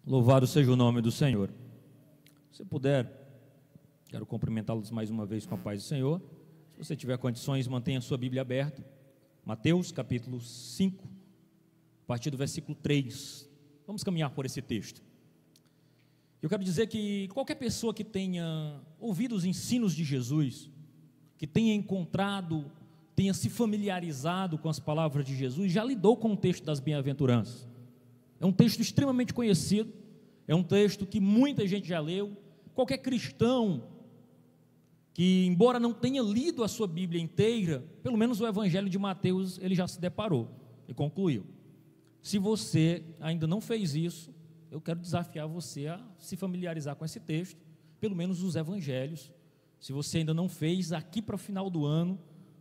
Louvado seja o nome do Senhor. Se puder, quero cumprimentá-los mais uma vez com a paz do Senhor. Se você tiver condições, mantenha a sua Bíblia aberta. Mateus capítulo 5, a partir do versículo 3. Vamos caminhar por esse texto. Eu quero dizer que qualquer pessoa que tenha ouvido os ensinos de Jesus, que tenha encontrado, tenha se familiarizado com as palavras de Jesus, já lidou com o texto das bem-aventuranças. É um texto extremamente conhecido, é um texto que muita gente já leu. Qualquer cristão que, embora não tenha lido a sua Bíblia inteira, pelo menos o Evangelho de Mateus, ele já se deparou e concluiu. Se você ainda não fez isso, eu quero desafiar você a se familiarizar com esse texto, pelo menos os Evangelhos. Se você ainda não fez, aqui para o final do ano,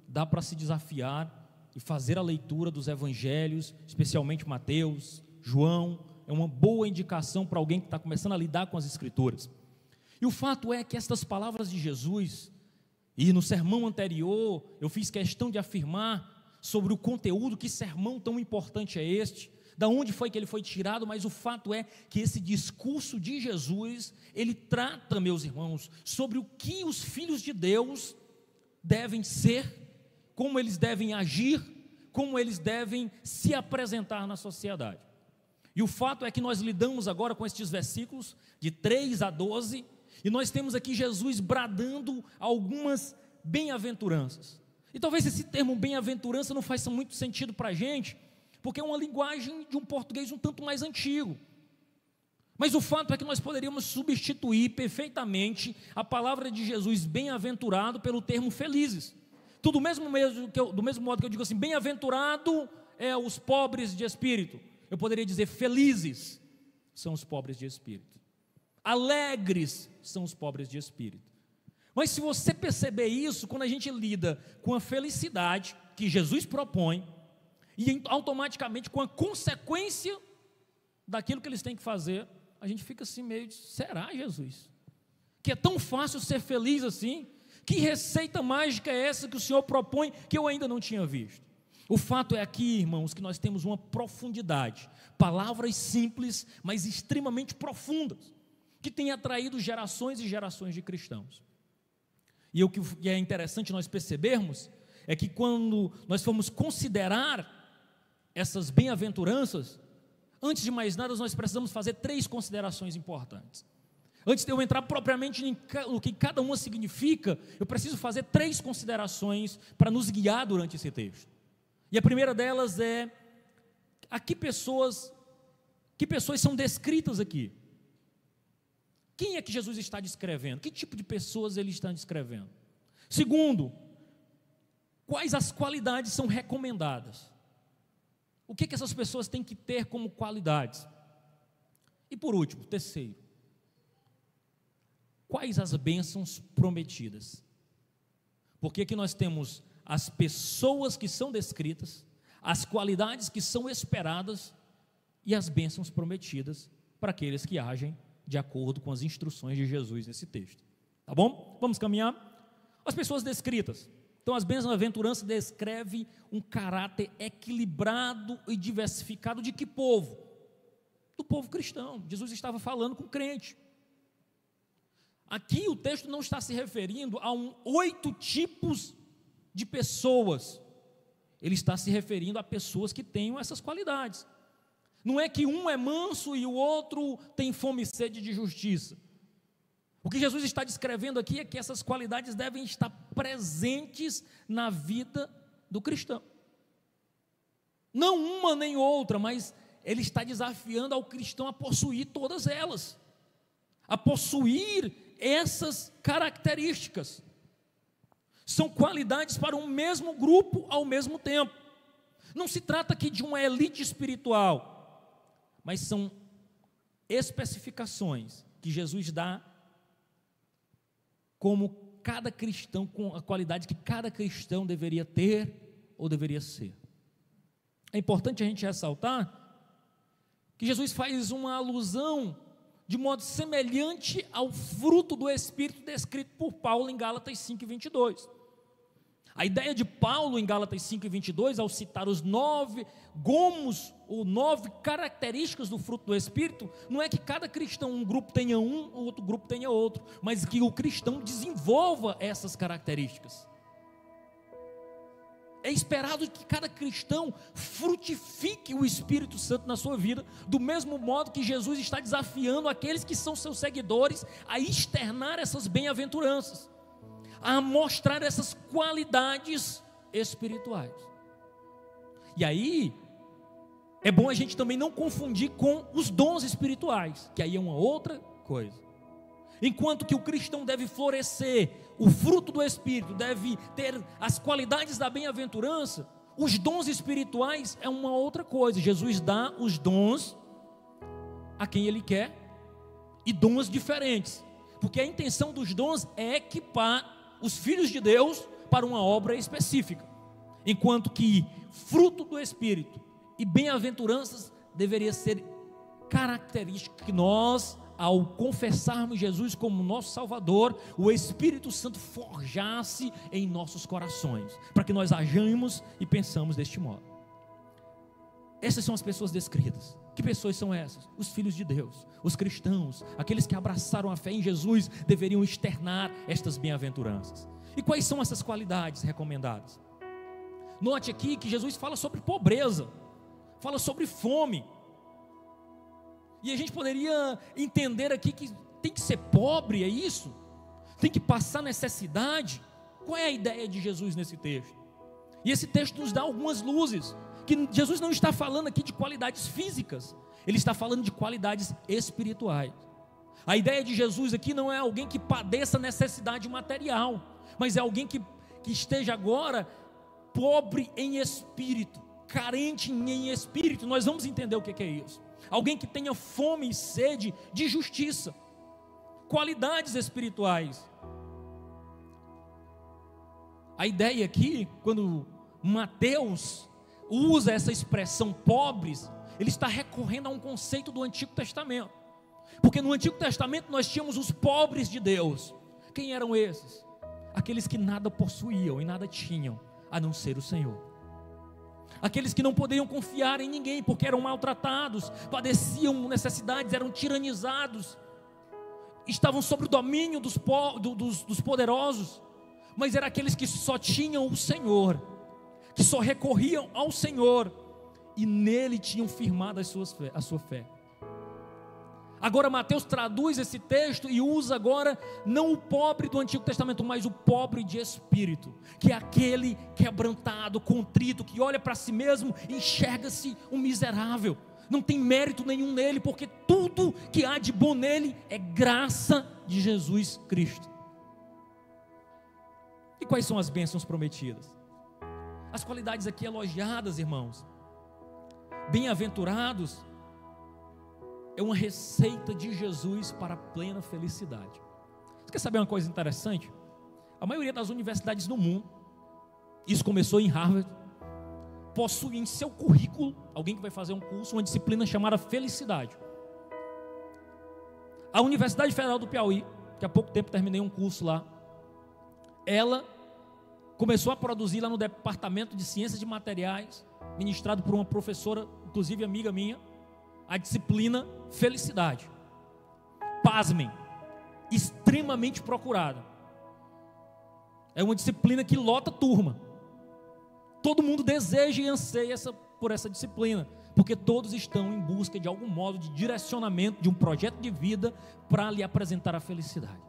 dá para se desafiar e fazer a leitura dos Evangelhos, especialmente Mateus, João. É uma boa indicação para alguém que está começando a lidar com as Escrituras. E o fato é que estas palavras de Jesus, e no sermão anterior eu fiz questão de afirmar sobre o conteúdo, que sermão tão importante é este, da onde foi que ele foi tirado, mas o fato é que esse discurso de Jesus, ele trata, meus irmãos, sobre o que os filhos de Deus devem ser, como eles devem agir, como eles devem se apresentar na sociedade. E o fato é que nós lidamos agora com estes versículos de 3 a 12, e nós temos aqui Jesus bradando algumas bem-aventuranças. E talvez esse termo bem-aventurança não faça muito sentido para a gente, porque é uma linguagem de um português um tanto mais antigo. Mas o fato é que nós poderíamos substituir perfeitamente a palavra de Jesus bem-aventurado pelo termo felizes. Do mesmo modo que eu digo assim, bem-aventurado é os pobres de espírito, eu poderia dizer felizes são os pobres de espírito, alegres são os pobres de espírito. Mas se você perceber isso, quando a gente lida com a felicidade que Jesus propõe, e automaticamente com a consequência daquilo que eles têm que fazer, a gente fica assim meio de, será Jesus? Que é tão fácil ser feliz assim? Que receita mágica é essa que o Senhor propõe, que eu ainda não tinha visto? O fato é aqui, irmãos, que nós temos uma profundidade, palavras simples, mas extremamente profundas, que tem atraído gerações e gerações de cristãos. E o que é interessante nós percebermos, é que quando nós formos considerar essas bem-aventuranças, antes de mais nada, nós precisamos fazer 3 considerações importantes. Antes de eu entrar propriamente no que cada uma significa, eu preciso fazer 3 considerações para nos guiar durante esse texto. E a primeira delas é, que pessoas são descritas aqui? Quem é que Jesus está descrevendo? Que tipo de pessoas ele está descrevendo? Segundo, quais as qualidades são recomendadas? O que essas pessoas têm que ter como qualidades? E por último, terceiro, quais as bênçãos prometidas? Porque aqui nós temos as pessoas que são descritas, as qualidades que são esperadas e as bênçãos prometidas para aqueles que agem de acordo com as instruções de Jesus nesse texto. Tá bom? Vamos caminhar? As pessoas descritas. Então, as bem-aventuranças descrevem um caráter equilibrado e diversificado de que povo? Do povo cristão. Jesus estava falando com crente. Aqui o texto não está se referindo a 8 tipos de pessoas. Ele está se referindo a pessoas que tenham essas qualidades. Não é que um é manso e o outro tem fome e sede de justiça. O que Jesus está descrevendo aqui é que essas qualidades devem estar presentes na vida do cristão. Não uma nem outra, mas ele está desafiando ao cristão a possuir todas elas, a possuir essas características. São qualidades para um mesmo grupo ao mesmo tempo. Não se trata aqui de uma elite espiritual, mas são especificações que Jesus dá como cada cristão, com a qualidade que cada cristão deveria ter ou deveria ser. É importante a gente ressaltar que Jesus faz uma alusão de modo semelhante ao fruto do Espírito descrito por Paulo em Gálatas 5:22. A ideia de Paulo em Gálatas 5:22, ao citar os 9 gomos, ou 9 características do fruto do Espírito, não é que cada cristão, um grupo tenha um, o outro grupo tenha outro, mas que o cristão desenvolva essas características. É esperado que cada cristão frutifique o Espírito Santo na sua vida, do mesmo modo que Jesus está desafiando aqueles que são seus seguidores a externar essas bem-aventuranças, a mostrar essas qualidades espirituais. E aí, é bom a gente também não confundir com os dons espirituais, que aí é uma outra coisa. Enquanto que o cristão deve florescer, o fruto do Espírito deve ter as qualidades da bem-aventurança, os dons espirituais é uma outra coisa. Jesus dá os dons a quem Ele quer, e dons diferentes, porque a intenção dos dons é equipar os filhos de Deus para uma obra específica, enquanto que fruto do Espírito e bem-aventuranças deveria ser característica que nós, ao confessarmos Jesus como nosso Salvador, o Espírito Santo forjasse em nossos corações, para que nós ajamos e pensamos deste modo. Essas são as pessoas descritas. Que pessoas são essas? Os filhos de Deus, os cristãos, aqueles que abraçaram a fé em Jesus, deveriam externar estas bem-aventuranças. E quais são essas qualidades recomendadas? Note aqui que Jesus fala sobre pobreza, fala sobre fome. E a gente poderia entender aqui que tem que ser pobre, é isso? Tem que passar necessidade? Qual é a ideia de Jesus nesse texto? E esse texto nos dá algumas luzes, que Jesus não está falando aqui de qualidades físicas, Ele está falando de qualidades espirituais. A ideia de Jesus aqui não é alguém que padeça necessidade material, mas é alguém que esteja agora pobre em espírito, carente em espírito. Nós vamos entender o que é isso. Alguém que tenha fome e sede de justiça, qualidades espirituais. A ideia aqui, quando Mateus usa essa expressão pobres, ele está recorrendo a um conceito do Antigo Testamento, porque no Antigo Testamento nós tínhamos os pobres de Deus. Quem eram esses? Aqueles que nada possuíam e nada tinham, a não ser o Senhor. Aqueles que não podiam confiar em ninguém, porque eram maltratados, padeciam necessidades, eram tiranizados, estavam sob o domínio dos poderosos, mas eram aqueles que só tinham o Senhor, que só recorriam ao Senhor, e nele tinham firmado a sua fé. Agora Mateus traduz esse texto e usa agora não o pobre do Antigo Testamento, mas o pobre de espírito, que é aquele quebrantado, contrito, que olha para si mesmo e enxerga-se um miserável, não tem mérito nenhum nele, porque tudo que há de bom nele é graça de Jesus Cristo. E quais são as bênçãos prometidas? As qualidades aqui elogiadas, irmãos. Bem-aventurados é uma receita de Jesus para a plena felicidade. Você quer saber uma coisa interessante? A maioria das universidades no mundo, isso começou em Harvard, possui em seu currículo, alguém que vai fazer um curso, uma disciplina chamada felicidade. A Universidade Federal do Piauí, que há pouco tempo terminei um curso lá, ela começou a produzir lá no Departamento de Ciências de Materiais, ministrado por uma professora, inclusive amiga minha, a disciplina felicidade. Pasmem, extremamente procurada. É uma disciplina que lota turma. Todo mundo deseja e anseia por essa disciplina, porque todos estão em busca de algum modo de direcionamento, de um projeto de vida para lhe apresentar a felicidade.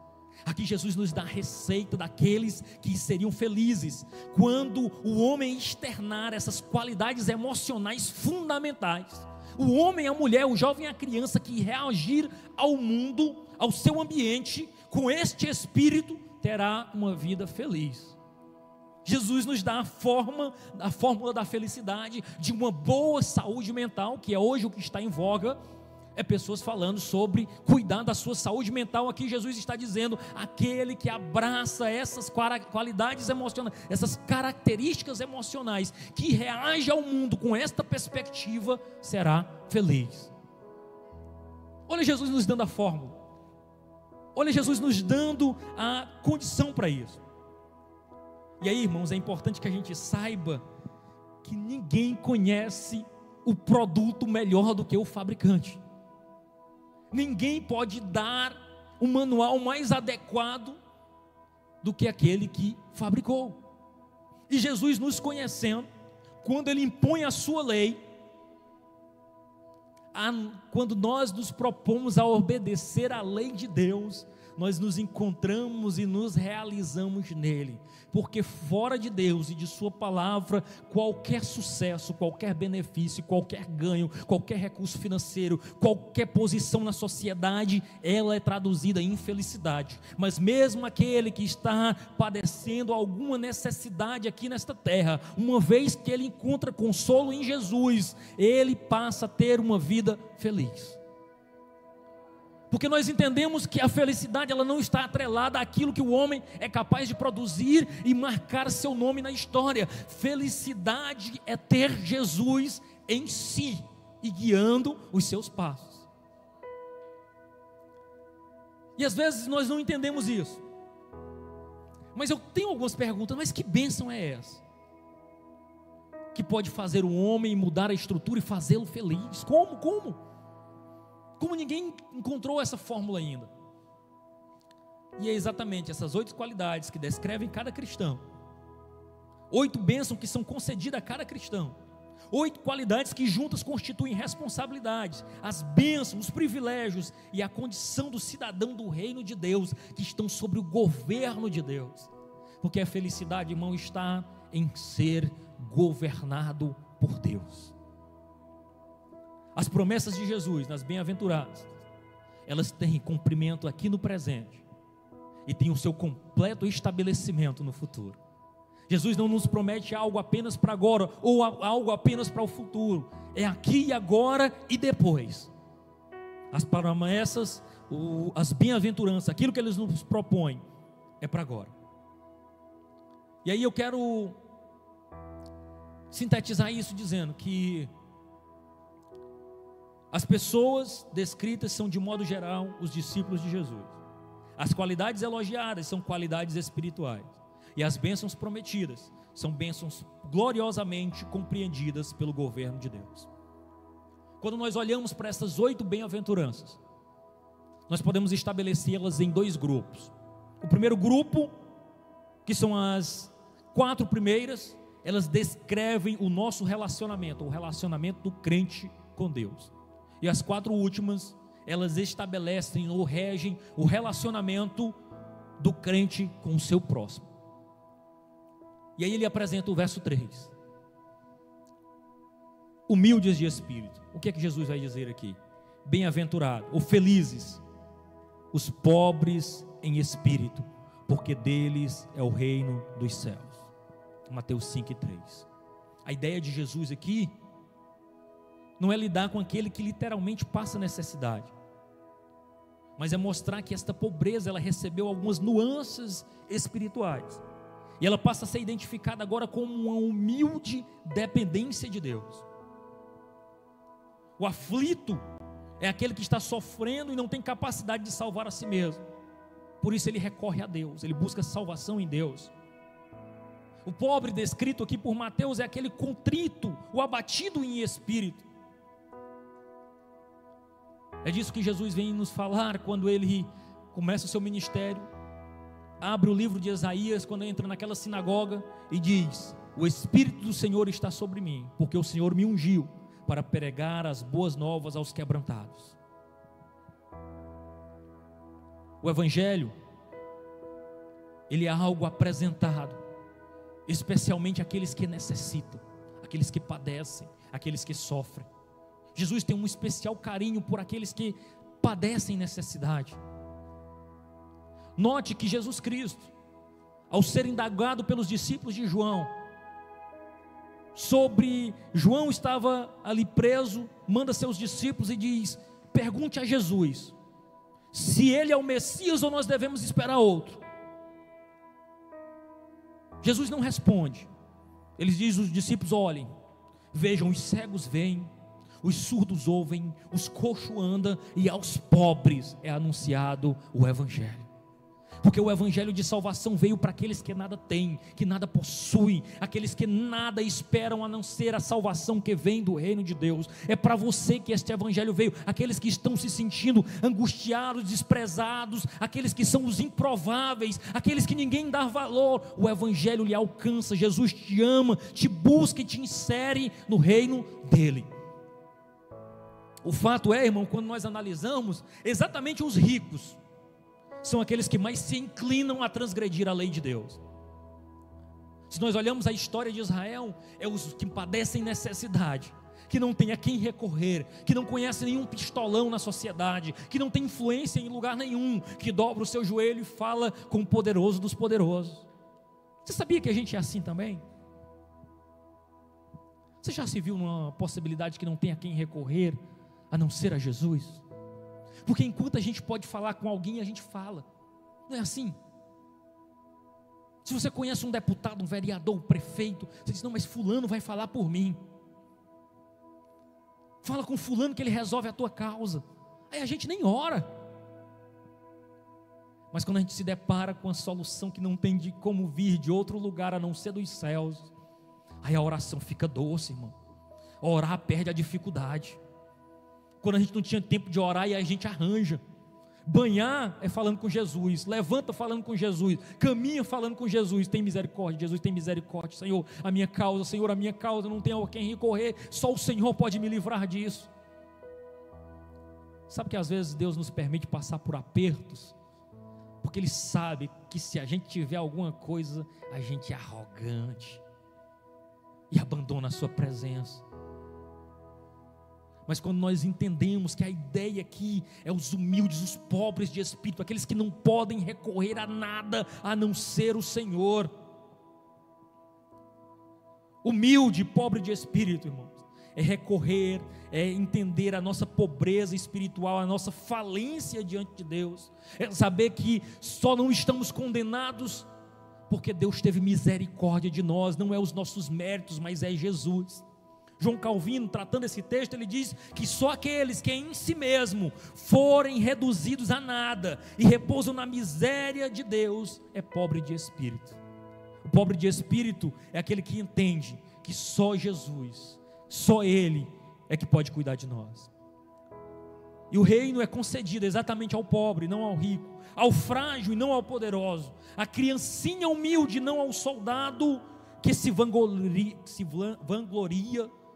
Aqui Jesus nos dá a receita daqueles que seriam felizes quando o homem externar essas qualidades emocionais fundamentais. O homem, a mulher, o jovem e a criança que reagir ao mundo, ao seu ambiente, com este espírito, terá uma vida feliz. Jesus nos dá a fórmula da felicidade, de uma boa saúde mental, que é hoje o que está em voga. É pessoas falando sobre cuidar da sua saúde mental. Aqui Jesus está dizendo, aquele que abraça essas qualidades emocionais, essas características emocionais, que reage ao mundo com esta perspectiva, será feliz. Olha Jesus nos dando a fórmula, olha Jesus nos dando a condição para isso. E aí, irmãos, é importante que a gente saiba que ninguém conhece o produto melhor do que o fabricante. Ninguém pode dar um manual mais adequado do que aquele que fabricou. E Jesus, nos conhecendo, quando Ele impõe a sua lei, quando nós nos propomos a obedecer à lei de Deus, nós nos encontramos e nos realizamos nele, porque fora de Deus e de sua palavra, qualquer sucesso, qualquer benefício, qualquer ganho, qualquer recurso financeiro, qualquer posição na sociedade, ela é traduzida em infelicidade. Mas mesmo aquele que está padecendo alguma necessidade aqui nesta terra, uma vez que ele encontra consolo em Jesus, ele passa a ter uma vida feliz. Porque nós entendemos que a felicidade, ela não está atrelada àquilo que o homem é capaz de produzir e marcar seu nome na história. Felicidade é ter Jesus em si e guiando os seus passos. E às vezes nós não entendemos isso. Mas eu tenho algumas perguntas, mas que bênção é essa? Que pode fazer o homem mudar a estrutura e fazê-lo feliz? Como? Como ninguém encontrou essa fórmula ainda. E é exatamente essas 8 qualidades que descrevem cada cristão. 8 bênçãos que são concedidas a cada cristão. 8 qualidades que juntas constituem responsabilidades, as bênçãos, os privilégios e a condição do cidadão do reino de Deus, que estão sobre o governo de Deus. Porque a felicidade, irmão, está em ser governado por Deus. As promessas de Jesus nas bem-aventuradas, elas têm cumprimento aqui no presente e têm o seu completo estabelecimento no futuro. Jesus não nos promete algo apenas para agora ou algo apenas para o futuro, é aqui e agora e depois. As promessas, as bem-aventuranças, aquilo que Ele nos propõe é para agora. E aí eu quero sintetizar isso dizendo que as pessoas descritas são, de modo geral, os discípulos de Jesus. As qualidades elogiadas são qualidades espirituais. E as bênçãos prometidas são bênçãos gloriosamente compreendidas pelo governo de Deus. Quando nós olhamos para essas 8 bem-aventuranças, nós podemos estabelecê-las em 2 grupos. O primeiro grupo, que são as 4 primeiras, elas descrevem o nosso relacionamento, o relacionamento do crente com Deus. E as 4 últimas, elas estabelecem ou regem o relacionamento do crente com o seu próximo. E aí ele apresenta o verso 3. Humildes de espírito. O que é que Jesus vai dizer aqui? Bem-aventurado, ou felizes, os pobres em espírito, porque deles é o reino dos céus. Mateus 5:3. A ideia de Jesus aqui não é lidar com aquele que literalmente passa necessidade, mas é mostrar que esta pobreza, ela recebeu algumas nuances espirituais, e ela passa a ser identificada agora como uma humilde dependência de Deus. O aflito é aquele que está sofrendo e não tem capacidade de salvar a si mesmo, por isso ele recorre a Deus, ele busca salvação em Deus. O pobre descrito aqui por Mateus é aquele contrito, o abatido em espírito. É disso que Jesus vem nos falar quando ele começa o seu ministério, abre o livro de Isaías, quando entra naquela sinagoga e diz: o Espírito do Senhor está sobre mim, porque o Senhor me ungiu para pregar as boas novas aos quebrantados. O Evangelho, ele é algo apresentado, especialmente àqueles que necessitam, aqueles que padecem, aqueles que sofrem. Jesus tem um especial carinho por aqueles que padecem necessidade. Note que Jesus Cristo, ao ser indagado pelos discípulos de João, sobre João estava ali preso, manda seus discípulos e diz: pergunte a Jesus, se ele é o Messias ou nós devemos esperar outro. Jesus não responde. Ele diz aos discípulos: olhem, vejam, os cegos veem, os surdos ouvem, os coxos andam, e aos pobres é anunciado o Evangelho. Porque o evangelho de salvação veio para aqueles que nada têm, que nada possuem, aqueles que nada esperam a não ser a salvação que vem do reino de Deus. É para você que este evangelho veio, aqueles que estão se sentindo angustiados, desprezados, aqueles que são os improváveis, aqueles que ninguém dá valor. O evangelho lhe alcança, Jesus te ama, te busca e te insere no reino dele. O fato é, irmão, quando nós analisamos, exatamente os ricos são aqueles que mais se inclinam a transgredir a lei de Deus. Se nós olhamos a história de Israel, é os que padecem necessidade, que não tem a quem recorrer, que não conhece nenhum pistolão na sociedade, que não tem influência em lugar nenhum, que dobra o seu joelho e fala com o poderoso dos poderosos. Você sabia que a gente é assim também? Você já se viu numa possibilidade que não tem a quem recorrer, a não ser a Jesus? Porque enquanto a gente pode falar com alguém, a gente fala. Não é assim? Se você conhece um deputado, um vereador, um prefeito, você diz, não, mas fulano vai falar por mim. Fala com fulano que ele resolve a tua causa. Aí a gente nem ora. Mas quando a gente se depara com a solução que não tem de como vir de outro lugar a não ser dos céus, aí a oração fica doce, irmão. Orar perde a dificuldade. Quando a gente não tinha tempo de orar, e a gente arranja. Banhar é falando com Jesus, levanta falando com Jesus, caminha falando com Jesus. Tem misericórdia, Jesus, tem misericórdia. Senhor, a minha causa, não tenho a quem recorrer, só o Senhor pode me livrar disso. Sabe que às vezes Deus nos permite passar por apertos, porque Ele sabe que se a gente tiver alguma coisa, a gente é arrogante e abandona a sua presença. Mas quando nós entendemos que a ideia aqui é os humildes, os pobres de espírito, aqueles que não podem recorrer a nada a não ser o Senhor. Humilde, pobre de espírito, irmãos, é recorrer, é entender a nossa pobreza espiritual, a nossa falência diante de Deus, é saber que só não estamos condenados porque Deus teve misericórdia de nós, não é os nossos méritos, mas é Jesus. João Calvino, tratando esse texto, ele diz que só aqueles que em si mesmo forem reduzidos a nada e repousam na miséria de Deus, é pobre de espírito. O pobre de espírito é aquele que entende que só Jesus, só Ele é que pode cuidar de nós. E o reino é concedido exatamente ao pobre, não ao rico, ao frágil e não ao poderoso, à criancinha humilde, não ao soldado que se vangloria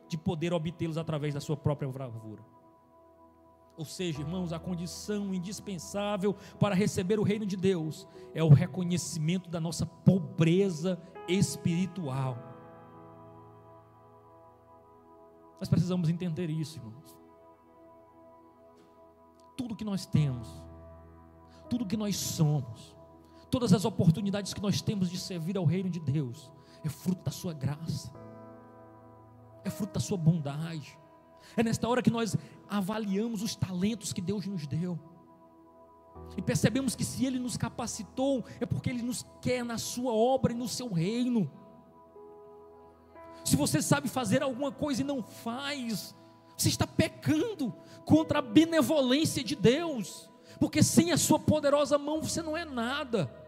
de poder obtê-los através da sua própria bravura. Ou seja, irmãos, a condição indispensável para receber o reino de Deus é o reconhecimento da nossa pobreza espiritual. Nós precisamos entender isso, irmãos. Tudo que nós temos, tudo que nós somos, todas as oportunidades que nós temos de servir ao reino de Deus, é fruto da sua graça, é fruto da sua bondade. É nesta hora que nós avaliamos os talentos que Deus nos deu e percebemos que se Ele nos capacitou, é porque Ele nos quer na sua obra e no seu reino. Se você sabe fazer alguma coisa e não faz, você está pecando contra a benevolência de Deus, porque sem a sua poderosa mão você não é nada.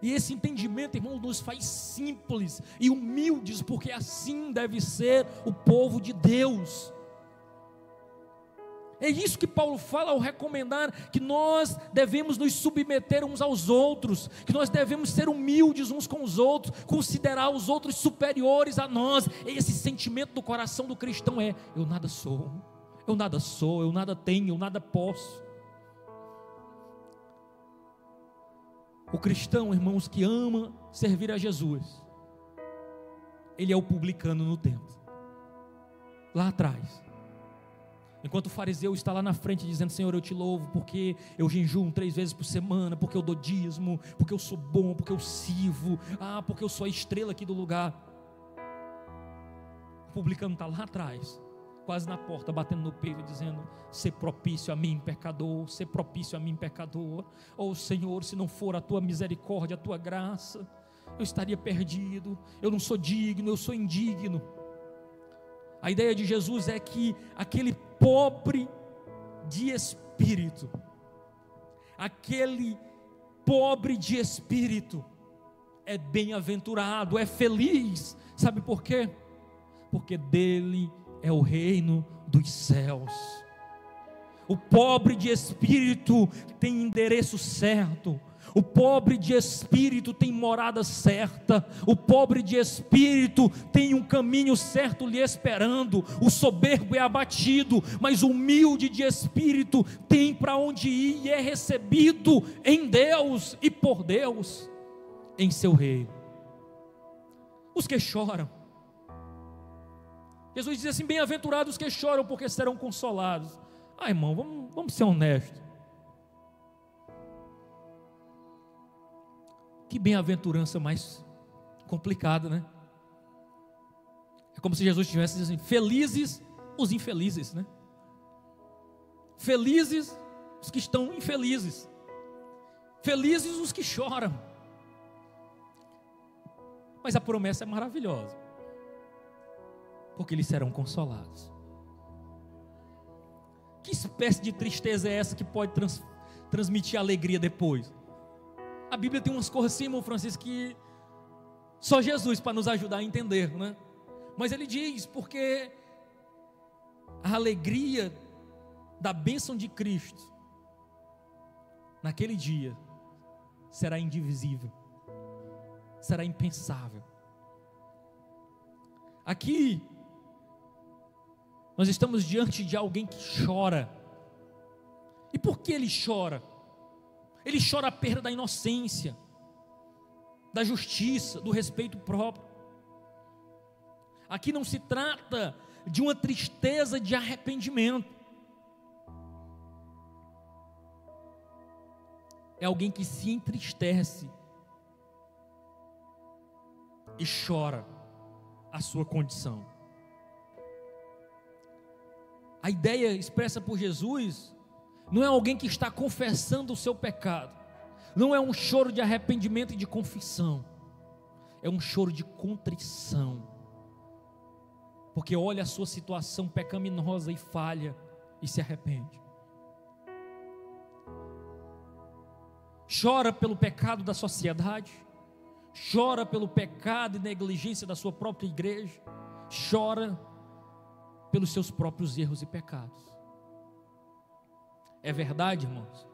E esse entendimento, irmãos, nos faz simples e humildes, porque assim deve ser o povo de Deus. É isso que Paulo fala ao recomendar que nós devemos nos submeter uns aos outros, que nós devemos ser humildes uns com os outros, considerar os outros superiores a nós. Esse sentimento do coração do cristão é: eu nada sou, eu nada tenho, eu nada posso. O cristão, irmãos, que ama servir a Jesus, ele é o publicano no templo, lá atrás. Enquanto o fariseu está lá na frente dizendo: Senhor, eu te louvo porque eu jejuo 3 vezes por semana, porque eu dou dízimo, porque eu sou bom, porque eu sirvo, porque eu sou a estrela aqui do lugar. O publicano está lá atrás, quase na porta, batendo no peito, dizendo: ser propício a mim, pecador, ser propício a mim, pecador. Oh Senhor, se não for a tua misericórdia, a tua graça, eu estaria perdido, eu não sou digno, eu sou indigno. A ideia de Jesus é que aquele pobre de espírito, aquele pobre de espírito é bem-aventurado, é feliz. Sabe por quê? Porque dele é o reino dos céus. O pobre de espírito tem endereço certo. O pobre de espírito tem morada certa. O pobre de espírito tem um caminho certo lhe esperando. O soberbo é abatido, mas o humilde de espírito tem para onde ir e é recebido em Deus e por Deus, em seu reino. Os que choram, Jesus diz assim: bem-aventurados os que choram, porque serão consolados. Irmão, vamos ser honestos. Que bem-aventurança mais complicada, né? É como se Jesus estivesse dizendo: felizes os infelizes, né? Felizes os que estão infelizes, felizes os que choram. Mas a promessa é maravilhosa, porque eles serão consolados. Que espécie de tristeza é essa que pode transmitir alegria depois? A Bíblia tem umas coisas assim, irmão Francisco, que só Jesus para nos ajudar a entender, né? Mas ele diz, porque a alegria da bênção de Cristo naquele dia será indivisível, será impensável. Aqui nós estamos diante de alguém que chora. E por que ele chora? Ele chora a perda da inocência, da justiça, do respeito próprio. Aqui não se trata de uma tristeza de arrependimento. É alguém que se entristece e chora a sua condição. A ideia expressa por Jesus não é alguém que está confessando o seu pecado, não é um choro de arrependimento e de confissão, é um choro de contrição, porque olha a sua situação pecaminosa e falha e se arrepende. Chora pelo pecado da sociedade, chora pelo pecado e negligência da sua própria igreja, chora pelos seus próprios erros e pecados. É verdade, irmãos,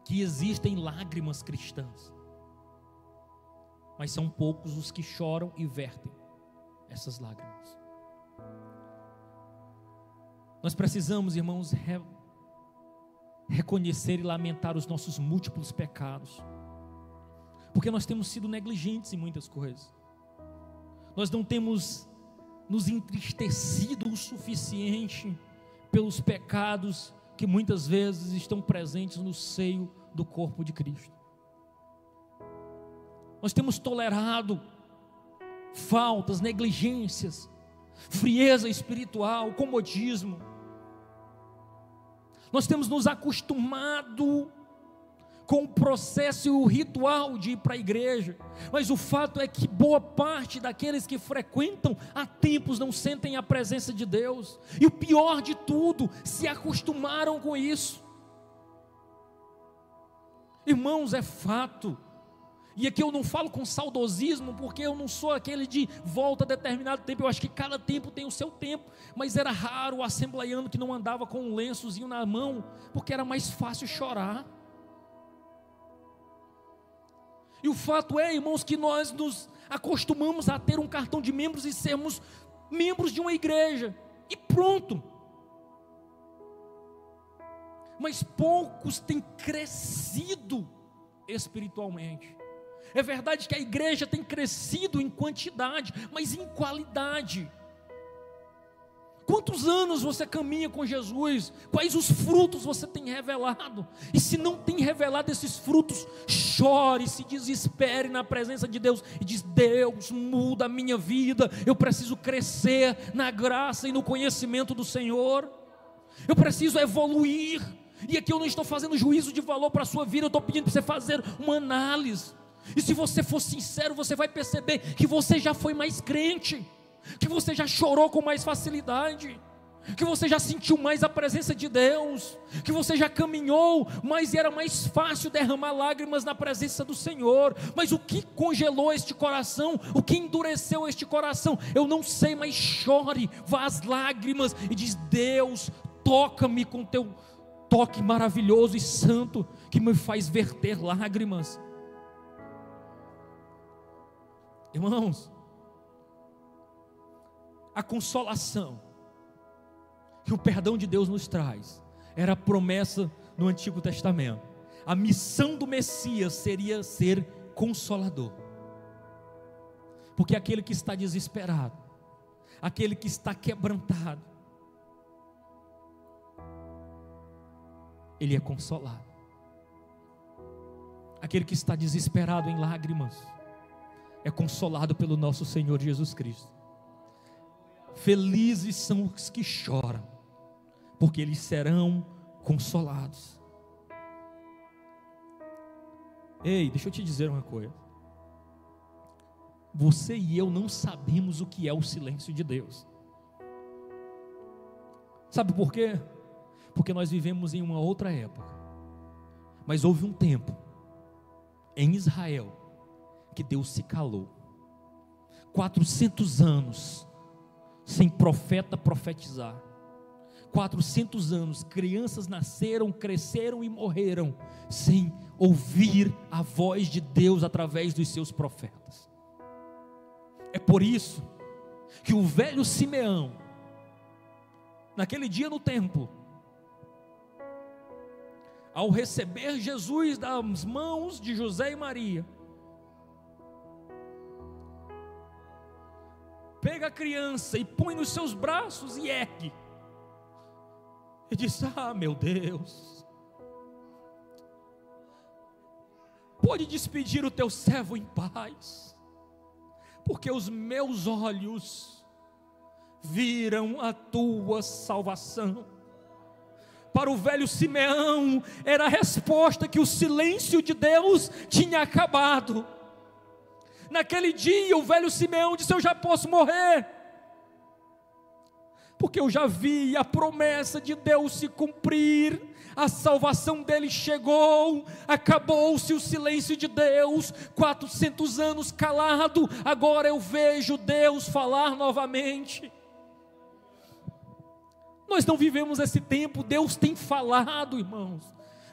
que existem lágrimas cristãs, mas são poucos os que choram e vertem essas lágrimas. Nós precisamos, irmãos, reconhecer e lamentar os nossos múltiplos pecados, porque nós temos sido negligentes em muitas coisas. Nós não temos nos entristecido o suficiente pelos pecados que muitas vezes estão presentes no seio do corpo de Cristo. Nós temos tolerado faltas, negligências, frieza espiritual, comodismo. Nós temos nos acostumado com o processo e o ritual de ir para a igreja, mas o fato é que boa parte daqueles que frequentam há tempos não sentem a presença de Deus, e o pior de tudo, se acostumaram com isso. Irmãos, é fato, e aqui eu não falo com saudosismo, porque eu não sou aquele de volta a determinado tempo, eu acho que cada tempo tem o seu tempo, mas era raro o assembleiano que não andava com um lençozinho na mão, porque era mais fácil chorar. E o fato é, irmãos, que nós nos acostumamos a ter um cartão de membros e sermos membros de uma igreja, e pronto. Mas poucos têm crescido espiritualmente. É verdade que a igreja tem crescido em quantidade, mas em qualidade. Quantos anos você caminha com Jesus? Quais os frutos você tem revelado? E se não tem revelado esses frutos, chore, se desespere na presença de Deus e diz: Deus, muda a minha vida, eu preciso crescer na graça e no conhecimento do Senhor, eu preciso evoluir. E aqui eu não estou fazendo juízo de valor para a sua vida, eu estou pedindo para você fazer uma análise, e se você for sincero, você vai perceber que você já foi mais crente, que você já chorou com mais facilidade, que você já sentiu mais a presença de Deus, que você já caminhou, mas era mais fácil derramar lágrimas na presença do Senhor. Mas o que congelou este coração, o que endureceu este coração, eu não sei, mas chore, vá às lágrimas e diz: Deus, toca-me com teu toque maravilhoso e santo, que me faz verter lágrimas. Irmãos, a consolação que o perdão de Deus nos traz era a promessa no Antigo Testamento. A missão do Messias seria ser consolador, porque aquele que está desesperado, aquele que está quebrantado, ele é consolado. Aquele que está desesperado em lágrimas é consolado pelo nosso Senhor Jesus Cristo. Felizes são os que choram, porque eles serão consolados. Ei, deixa eu te dizer uma coisa. Você e eu não sabemos o que é o silêncio de Deus. Sabe por quê? Porque nós vivemos em uma outra época. Mas houve um tempo em Israel que Deus se calou. 400 anos sem profeta profetizar. 400 anos, crianças nasceram, cresceram e morreram sem ouvir a voz de Deus através dos seus profetas. É por isso que o velho Simeão, naquele dia no templo, ao receber Jesus das mãos de José e Maria, pega a criança e põe nos seus braços e ergue, e diz: ah, meu Deus, pode despedir o teu servo em paz, porque os meus olhos viram a tua salvação. Para o velho Simeão era a resposta que o silêncio de Deus tinha acabado. Naquele dia o velho Simeão disse: eu já posso morrer, porque eu já vi a promessa de Deus se cumprir, a salvação dele chegou, acabou-se o silêncio de Deus, 400 anos calado, agora eu vejo Deus falar novamente. Nós não vivemos esse tempo, Deus tem falado, irmãos.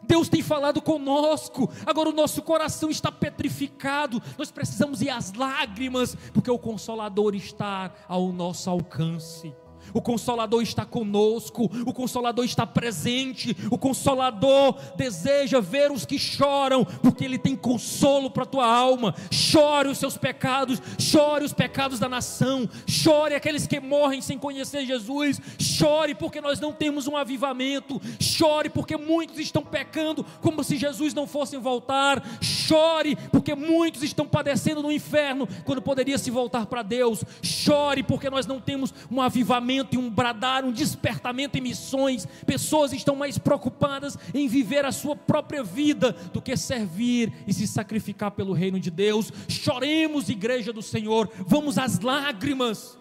Deus tem falado conosco, agora o nosso coração está petrificado, nós precisamos ir às lágrimas, porque o Consolador está ao nosso alcance. O Consolador está conosco, o Consolador está presente, o Consolador deseja ver os que choram, porque Ele tem consolo para a tua alma. Chore os seus pecados, chore os pecados da nação, chore aqueles que morrem sem conhecer Jesus, chore porque nós não temos um avivamento, chore porque muitos estão pecando como se Jesus não fosse voltar, chore porque muitos estão padecendo no inferno, quando poderia se voltar para Deus, chore porque nós não temos um avivamento e um bradar, um despertamento em missões. Pessoas estão mais preocupadas em viver a sua própria vida do que servir e se sacrificar pelo reino de Deus. Choremos, igreja do Senhor, vamos às lágrimas,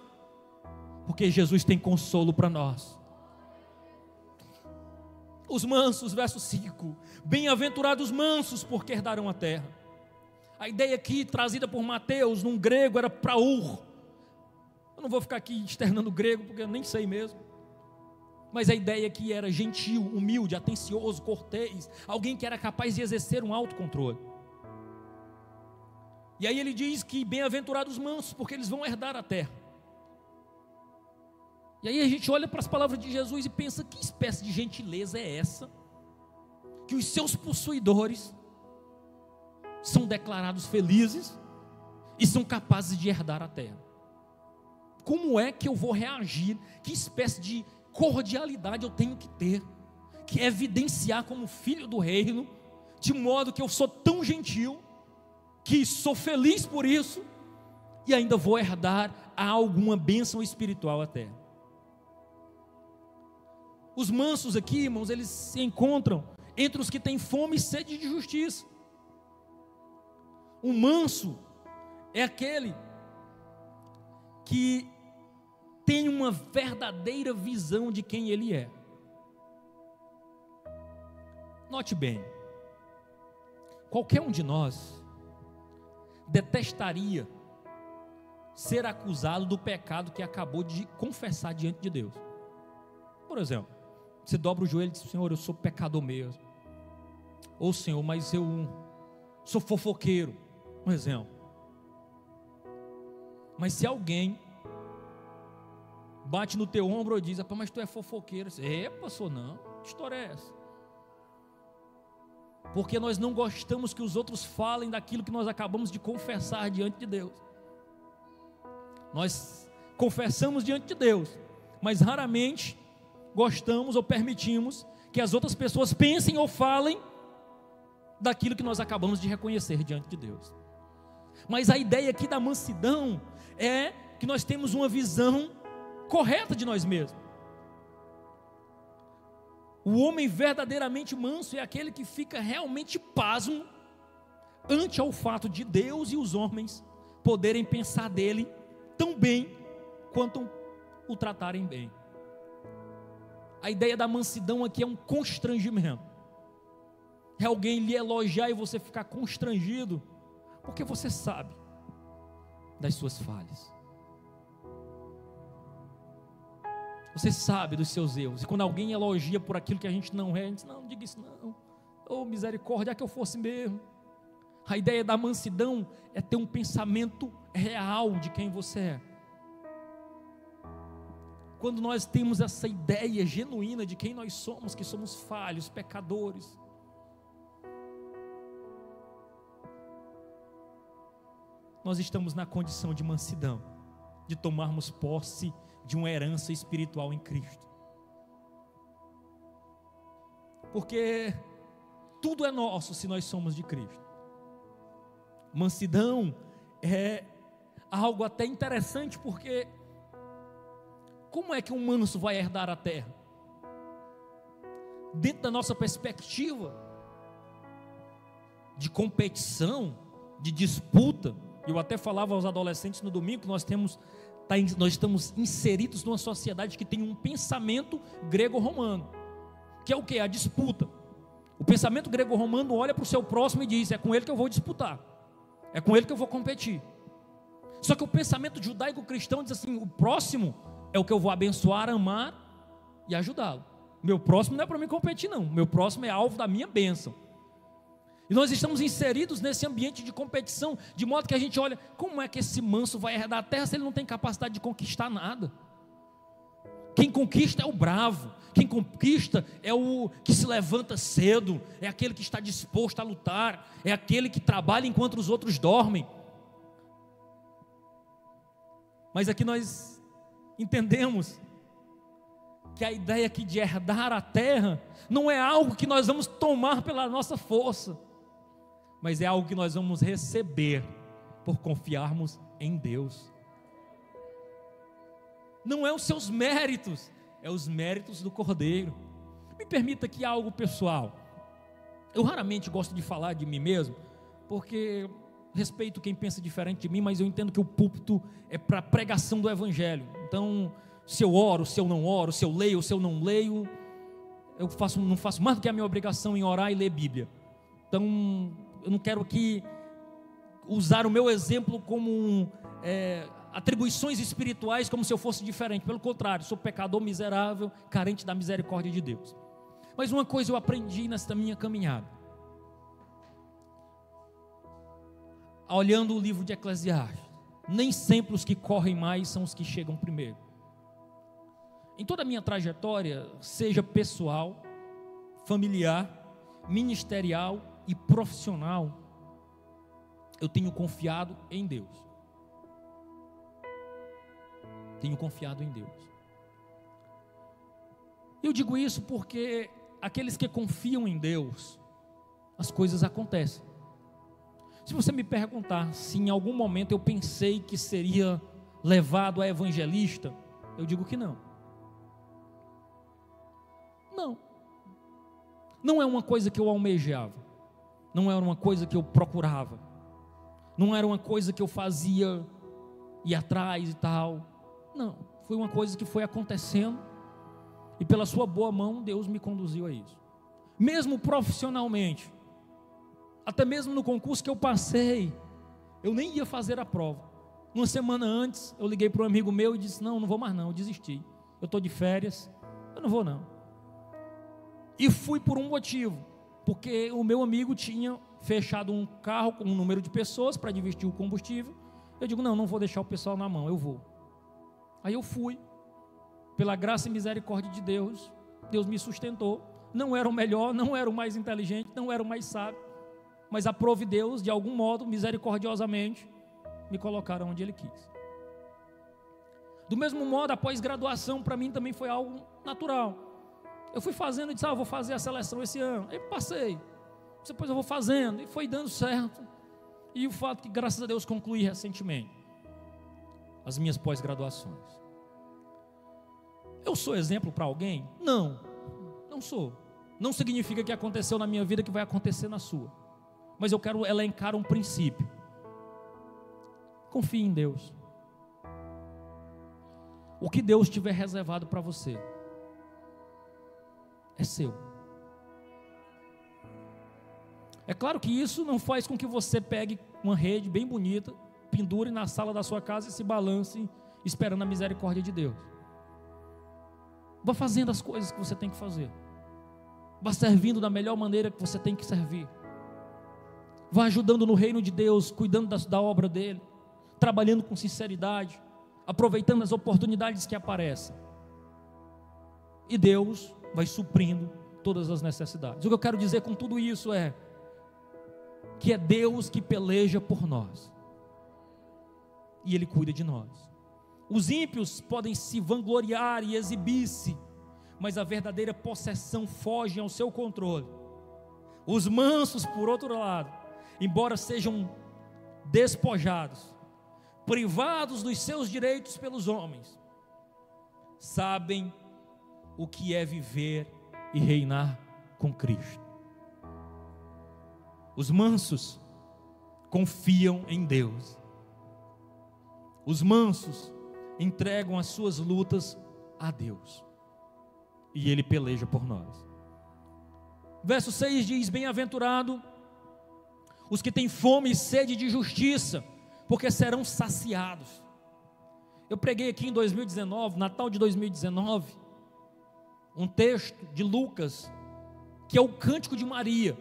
porque Jesus tem consolo para nós. Os mansos, verso 5: bem-aventurados mansos, porque herdarão a terra. A ideia aqui trazida por Mateus, num grego, era praur. Eu não vou ficar aqui externando o grego, porque eu nem sei mesmo. Mas a ideia aqui era gentil, humilde, atencioso, cortês, alguém que era capaz de exercer um autocontrole. E aí ele diz que bem-aventurados mansos, porque eles vão herdar a terra. E aí a gente olha para as palavras de Jesus e pensa: que espécie de gentileza é essa, que os seus possuidores são declarados felizes e são capazes de herdar a terra? Como é que eu vou reagir? Que espécie de cordialidade eu tenho que ter, que evidenciar como filho do reino, de modo que eu sou tão gentil, que sou feliz por isso, e ainda vou herdar alguma bênção espiritual à terra? Os mansos aqui, irmãos, eles se encontram entre os que têm fome e sede de justiça. O manso é aquele que tem uma verdadeira visão de quem ele é. Note bem, qualquer um de nós detestaria ser acusado do pecado que acabou de confessar diante de Deus. Por exemplo, você dobra o joelho e diz: Senhor, eu sou pecador mesmo. Ou Senhor, mas eu sou fofoqueiro. Um exemplo. Mas se alguém bate no teu ombro e diz: mas tu é fofoqueiro. Epa, sou não. Que história é essa? Porque nós não gostamos que os outros falem daquilo que nós acabamos de confessar diante de Deus. Nós confessamos diante de Deus, mas raramente gostamos ou permitimos que as outras pessoas pensem ou falem daquilo que nós acabamos de reconhecer diante de Deus. Mas a ideia aqui da mansidão é que nós temos uma visão correta de nós mesmos. O homem verdadeiramente manso é aquele que fica realmente pasmo ante ao fato de Deus e os homens poderem pensar dele tão bem quanto o tratarem bem. A ideia da mansidão aqui é um constrangimento. É alguém lhe elogiar e você ficar constrangido, porque você sabe das suas falhas. Você sabe dos seus erros. E quando alguém elogia por aquilo que a gente não é, a gente diz: não diga isso não. Oh, misericórdia, é que eu fosse mesmo. A ideia da mansidão é ter um pensamento real de quem você é. Quando nós temos essa ideia genuína de quem nós somos, que somos falhos, pecadores, nós estamos na condição de mansidão, de tomarmos posse de uma herança espiritual em Cristo. Porque tudo é nosso se nós somos de Cristo. Mansidão é algo até interessante, porque como é que um manso vai herdar a terra? Dentro da nossa perspectiva de competição, de disputa, eu até falava aos adolescentes no domingo que nós estamos inseridos numa sociedade que tem um pensamento grego-romano, que é o que? A disputa. O pensamento grego-romano olha para o seu próximo e diz: é com ele que eu vou disputar, é com ele que eu vou competir. Só que o pensamento judaico-cristão diz assim: o próximo é o que eu vou abençoar, amar e ajudá-lo. Meu próximo não é para me competir não, meu próximo é alvo da minha bênção. E nós estamos inseridos nesse ambiente de competição, de modo que a gente olha: como é que esse manso vai herdar a terra se ele não tem capacidade de conquistar nada? Quem conquista é o bravo, quem conquista é o que se levanta cedo, é aquele que está disposto a lutar, é aquele que trabalha enquanto os outros dormem. Mas aqui nós entendemos que a ideia aqui de herdar a terra não é algo que nós vamos tomar pela nossa força, mas é algo que nós vamos receber por confiarmos em Deus. Não é os seus méritos, é os méritos do Cordeiro. Me permita aqui algo pessoal. Eu raramente gosto de falar de mim mesmo, porque respeito quem pensa diferente de mim, mas eu entendo que o púlpito é para a pregação do Evangelho. Então, se eu oro, se eu não oro, se eu leio, se eu não leio, não faço mais do que a minha obrigação em orar e ler Bíblia. Então, eu não quero aqui usar o meu exemplo como atribuições espirituais, como se eu fosse diferente. Pelo contrário, sou pecador miserável, carente da misericórdia de Deus. Mas uma coisa eu aprendi nesta minha caminhada, olhando o livro de Eclesiastes: nem sempre os que correm mais são os que chegam primeiro. Em toda a minha trajetória, seja pessoal, familiar, ministerial e profissional, eu tenho confiado em Deus. Tenho confiado em Deus. Eu digo isso porque aqueles que confiam em Deus, as coisas acontecem. Se você me perguntar se em algum momento eu pensei que seria levado a evangelista, eu digo que não. Não é uma coisa que eu almejava, não era uma coisa que eu procurava, não era uma coisa que eu fazia, ia atrás e tal. Não, Foi uma coisa que foi acontecendo, e pela sua boa mão, Deus me conduziu a isso. Mesmo profissionalmente, até mesmo no concurso que eu passei, eu nem ia fazer a prova. Uma semana antes, eu liguei para um amigo meu e disse: não vou mais não, eu desisti. Eu estou de férias, eu não vou não. E fui por um motivo, porque o meu amigo tinha fechado um carro com um número de pessoas para dividir o combustível. Eu digo: não vou deixar o pessoal na mão, eu vou. Aí eu fui, pela graça e misericórdia de Deus, Deus me sustentou. Não era o melhor, não era o mais inteligente, não era o mais sábio, mas aprove Deus, de algum modo, misericordiosamente, me colocaram onde Ele quis. Do mesmo modo, a pós-graduação para mim também foi algo natural. Eu fui fazendo e disse: vou fazer a seleção esse ano. Aí passei, depois eu vou fazendo, e foi dando certo. E o fato que, graças a Deus, concluí recentemente as minhas pós-graduações. Eu sou exemplo para alguém? Não sou. Não significa que aconteceu na minha vida que vai acontecer na sua. Mas eu quero elencar um princípio. Confie em Deus. O que Deus tiver reservado para você é seu. É claro que isso não faz com que você pegue uma rede bem bonita, pendure na sala da sua casa e se balance esperando a misericórdia de Deus. Vá fazendo as coisas que você tem que fazer. Vá servindo da melhor maneira que você tem que servir. Vá ajudando no reino de Deus, cuidando da obra dele, trabalhando com sinceridade, aproveitando as oportunidades que aparecem. E Deus vai suprindo todas as necessidades. O que eu quero dizer com tudo isso é que é Deus que peleja por nós. E Ele cuida de nós. Os ímpios podem se vangloriar e exibir-se, mas a verdadeira possessão foge ao seu controle. Os mansos, por outro lado, embora sejam despojados, privados dos seus direitos pelos homens, sabem o que é viver e reinar com Cristo. Os mansos confiam em Deus. Os mansos entregam as suas lutas a Deus, e Ele peleja por nós. Verso 6 diz: bem-aventurado os que têm fome e sede de justiça, porque serão saciados. Eu preguei aqui em 2019, Natal de 2019, um texto de Lucas, que é o Cântico de Maria,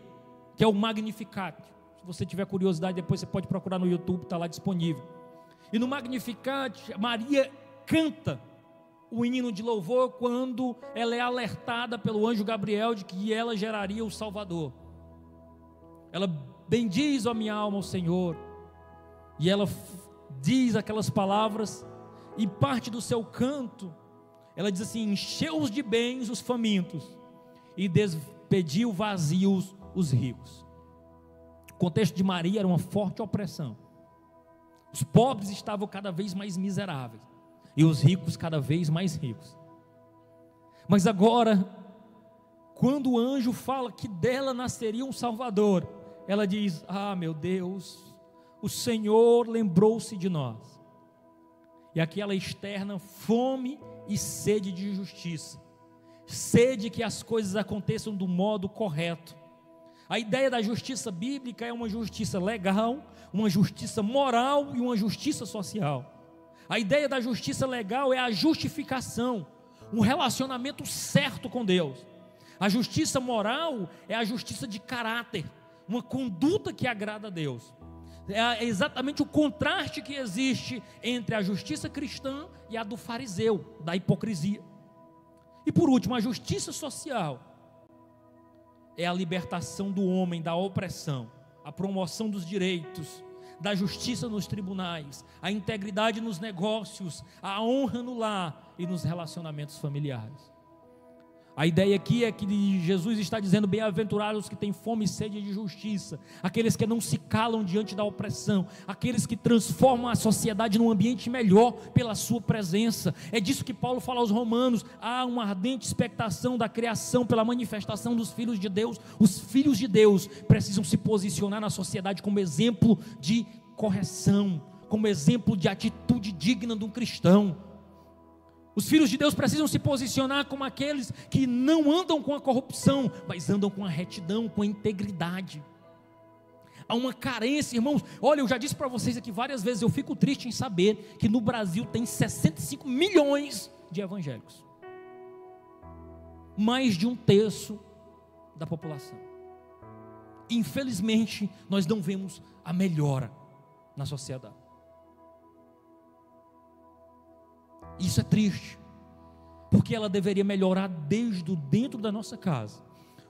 que é o Magnificat. Se você tiver curiosidade, depois você pode procurar no YouTube, está lá disponível. E no Magnificat, Maria canta o hino de louvor quando ela é alertada pelo anjo Gabriel de que ela geraria o Salvador. Ela bendiz a minha alma ao Senhor, e ela diz aquelas palavras, e parte do seu canto, ela diz assim: encheu de bens os famintos, e despediu vazios os ricos. O contexto de Maria era uma forte opressão. Os pobres estavam cada vez mais miseráveis, e os ricos cada vez mais ricos. Mas agora, quando o anjo fala que dela nasceria um Salvador, ela diz: meu Deus, o Senhor lembrou-se de nós. E aqui ela externa fome e sede de justiça, sede que as coisas aconteçam do modo correto. A ideia da justiça bíblica é uma justiça legal, uma justiça moral e uma justiça social. A ideia da justiça legal é a justificação, um relacionamento certo com Deus. A justiça moral é a justiça de caráter, uma conduta que agrada a Deus. É exatamente o contraste que existe entre a justiça cristã e a do fariseu, da hipocrisia. E por último, a justiça social é a libertação do homem da opressão, a promoção dos direitos, da justiça nos tribunais, a integridade nos negócios, a honra no lar e nos relacionamentos familiares. A ideia aqui é que Jesus está dizendo: bem-aventurados os que têm fome e sede de justiça, aqueles que não se calam diante da opressão, aqueles que transformam a sociedade num ambiente melhor pela sua presença. É disso que Paulo fala aos Romanos: há uma ardente expectação da criação pela manifestação dos filhos de Deus. Os filhos de Deus precisam se posicionar na sociedade como exemplo de correção, como exemplo de atitude digna de um cristão. Os filhos de Deus precisam se posicionar como aqueles que não andam com a corrupção, mas andam com a retidão, com a integridade. Há uma carência, irmãos. Olha, eu já disse para vocês aqui várias vezes, eu fico triste em saber que no Brasil tem 65 milhões de evangélicos. Mais de um terço da população. Infelizmente, nós não vemos a melhora na sociedade. Isso é triste, porque ela deveria melhorar desde dentro da nossa casa.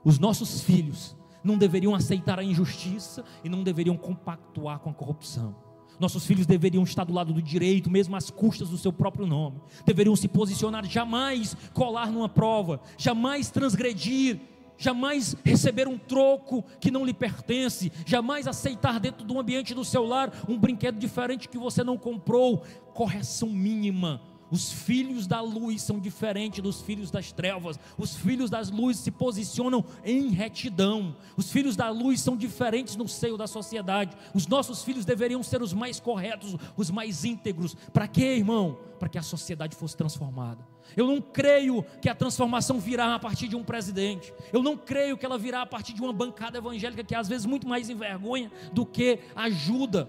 Os nossos filhos não deveriam aceitar a injustiça e não deveriam compactuar com a corrupção. Nossos filhos deveriam estar do lado do direito, mesmo às custas do seu próprio nome. Deveriam se posicionar, jamais colar numa prova, jamais transgredir, jamais receber um troco que não lhe pertence, jamais aceitar dentro do ambiente do seu lar um brinquedo diferente que você não comprou. Correção mínima. Os filhos da luz são diferentes dos filhos das trevas. Os filhos das luzes se posicionam em retidão. Os filhos da luz são diferentes no seio da sociedade. Os nossos filhos deveriam ser os mais corretos, os mais íntegros. Para quê, irmão? Para que a sociedade fosse transformada. Eu não creio que a transformação virá a partir de um presidente. Eu não creio que ela virá a partir de uma bancada evangélica que às vezes muito mais envergonha do que ajuda.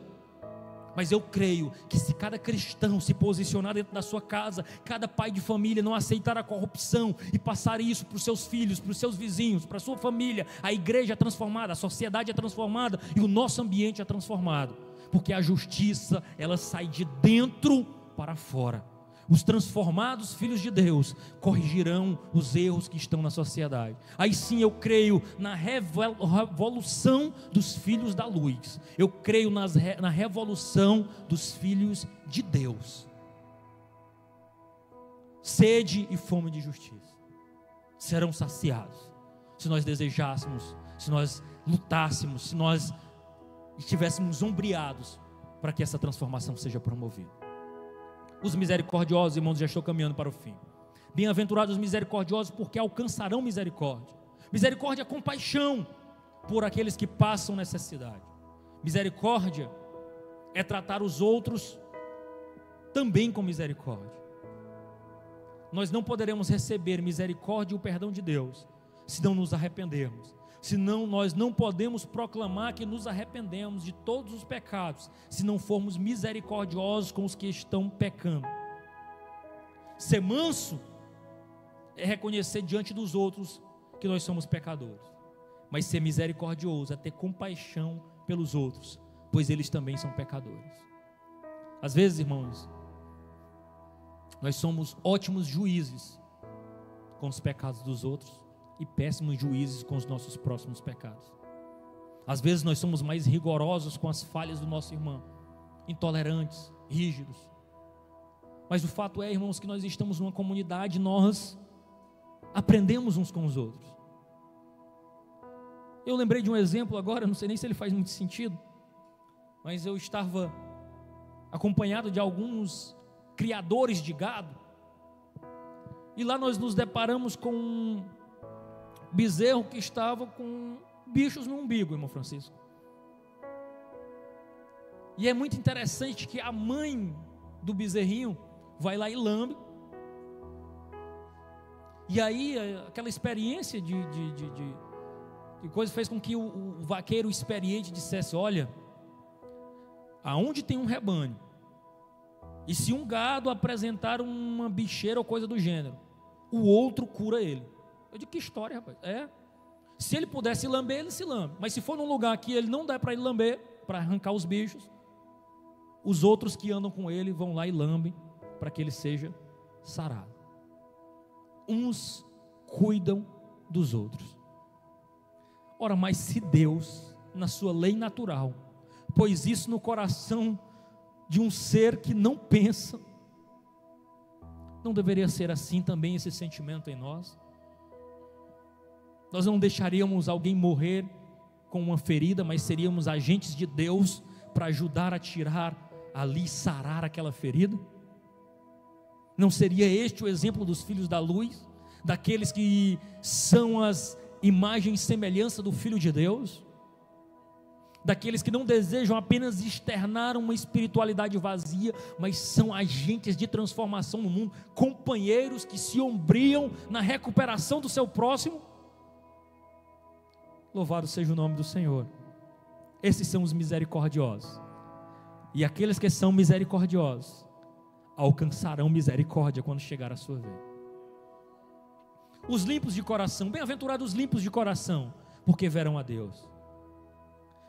Mas eu creio que se cada cristão se posicionar dentro da sua casa, cada pai de família não aceitar a corrupção e passar isso para os seus filhos, para os seus vizinhos, para a sua família, a igreja é transformada, a sociedade é transformada e o nosso ambiente é transformado. Porque a justiça, ela sai de dentro para fora. Os transformados filhos de Deus corrigirão os erros que estão na sociedade. Aí sim eu creio na revolução dos filhos da luz. Eu creio na revolução dos filhos de Deus. Sede e fome de justiça serão saciados, se nós desejássemos, se nós lutássemos, se nós estivéssemos ombreados para que essa transformação seja promovida. Os misericordiosos, irmãos, já estou caminhando para o fim. Bem-aventurados os misericordiosos, porque alcançarão misericórdia. Misericórdia é compaixão por aqueles que passam necessidade. Misericórdia é tratar os outros também com misericórdia. Nós não poderemos receber misericórdia e o perdão de Deus se não nos arrependermos. Senão nós não podemos proclamar que nos arrependemos de todos os pecados, se não formos misericordiosos com os que estão pecando. Ser manso é reconhecer diante dos outros que nós somos pecadores, mas ser misericordioso é ter compaixão pelos outros, pois eles também são pecadores. Às vezes, irmãos, nós somos ótimos juízes com os pecados dos outros e péssimos juízes com os nossos próximos pecados. Às vezes nós somos mais rigorosos com as falhas do nosso irmão, intolerantes, rígidos. Mas o fato é, irmãos, que nós estamos numa comunidade, nós aprendemos uns com os outros. Eu lembrei de um exemplo agora, não sei nem se ele faz muito sentido, mas eu estava acompanhado de alguns criadores de gado, e lá nós nos deparamos com um bezerro que estava com bichos no umbigo, irmão Francisco. E é muito interessante que a mãe do bezerrinho vai lá e lambe. E aí aquela experiência de coisa fez com que o vaqueiro experiente dissesse: olha, aonde tem um rebanho, e se um gado apresentar uma bicheira ou coisa do gênero, o outro cura ele. Eu digo, que história, rapaz. Se ele pudesse lamber, ele se lambe. Mas se for num lugar que ele não dá para ele lamber, para arrancar os bichos, os outros que andam com ele vão lá e lambem, para que ele seja sarado. Uns cuidam dos outros. Ora, mas se Deus, na sua lei natural, pôs isso no coração de um ser que não pensa, não deveria ser assim também esse sentimento em nós? Nós não deixaríamos alguém morrer com uma ferida, mas seríamos agentes de Deus para ajudar a tirar ali, sarar aquela ferida? Não seria este o exemplo dos filhos da luz, daqueles que são as imagens e semelhança do Filho de Deus? daqueles que não desejam apenas externar uma espiritualidade vazia, mas são agentes de transformação no mundo, companheiros que se ombriam na recuperação do seu próximo. Louvado seja o nome do Senhor. Esses são os misericordiosos, e aqueles que são misericordiosos alcançarão misericórdia quando chegar a sua vez. Os limpos de coração, bem-aventurados os limpos de coração, porque verão a Deus.